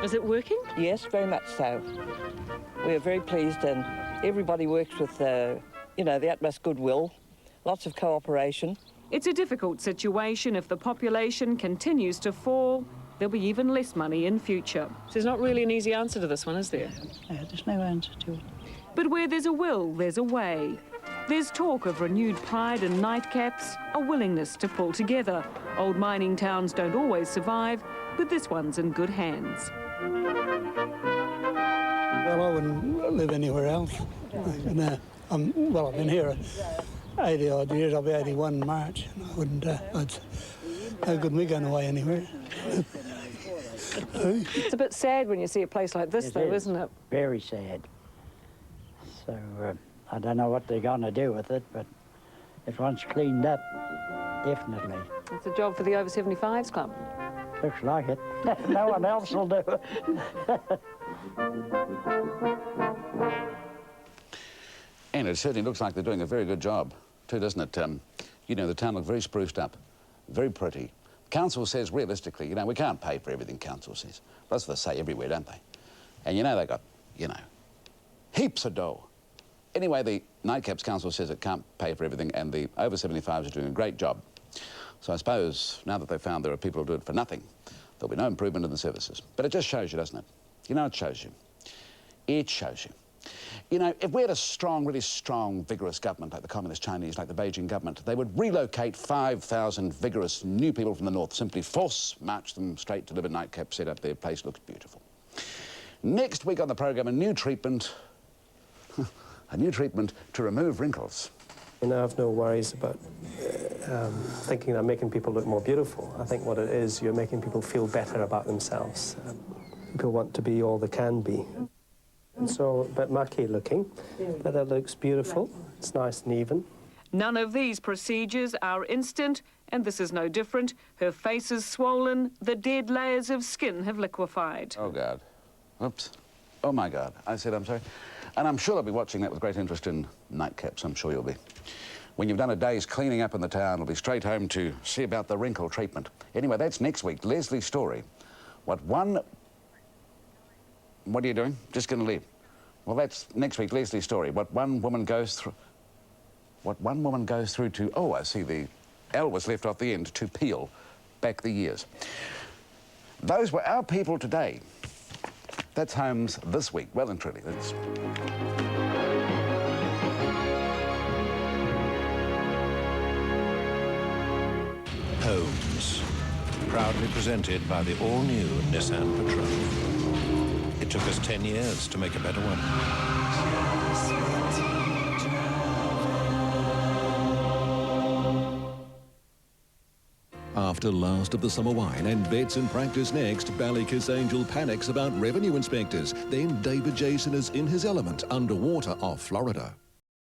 Is it working? Yes, very much so. We are very pleased, and everybody works with, you know, the utmost goodwill, lots of cooperation. It's a difficult situation. If the population continues to fall, there'll be even less money in future. So there's not really an easy answer to this one, is there? No, there's no answer to it. But where there's a will, there's a way. There's talk of renewed pride in nightcaps, a willingness to pull together. Old mining towns don't always survive, but this one's in good hands. Well, I wouldn't live anywhere else. And, well, I've been here 80-odd years. I'll be 81 in March. And I wouldn't, how good me going away anywhere? It's a bit sad when you see a place like this, though, isn't it? Very sad. So, I don't know what they're going to do with it, but if once cleaned up, definitely. It's a job for the Over 75s Club. Looks like it. No one else will do it. And it certainly looks like they're doing a very good job, too, doesn't it? You know, the town looks very spruced up, very pretty. Council says, realistically, you know, we can't pay for everything Council says. That's what they say everywhere, don't they? And you know, they got, you know, heaps of dough. Anyway, the Nightcaps Council says it can't pay for everything, and the Over 75s are doing a great job. So I suppose, now that they've found there are people who do it for nothing, there'll be no improvement in the services. But it just shows you, doesn't it? You know, it shows you. It shows you. You know, if we had a strong, really strong, vigorous government like the Communist Chinese, like the Beijing government, they would relocate 5,000 vigorous new people from the north, simply force march them straight to live in Nightcap, set up their place, looks beautiful. Next week on the programme, a new treatment to remove wrinkles. You know, I have no worries about thinking that I'm making people look more beautiful. I think what it is, you're making people feel better about themselves. People want to be all they can be. And so, a bit mucky looking, but that looks beautiful. It's nice and even. None of these procedures are instant, and this is no different. Her face is swollen, the dead layers of skin have liquefied. Oh, God. Oops. Oh, my God. I said I'm sorry. And I'm sure they'll be watching that with great interest in Nightcaps. I'm sure you'll be. When you've done a day's cleaning up in the town, we'll be straight home to see about the wrinkle treatment. Anyway, that's next week. Leslie's story. What are you doing? Just going to leave. Well, that's next week, Leslie's story. What one woman goes through to, oh, I see, the L was left off the end, to peel back the years. Those were our people today. That's Holmes this week. Well and truly. That's... Holmes, proudly presented by the all-new Nissan Patrol. It took us 10 years to make a better one. After last of the summer wine and vets in practice next, Ballykiss Angel panics about revenue inspectors. Then David Jason is in his element underwater off Florida.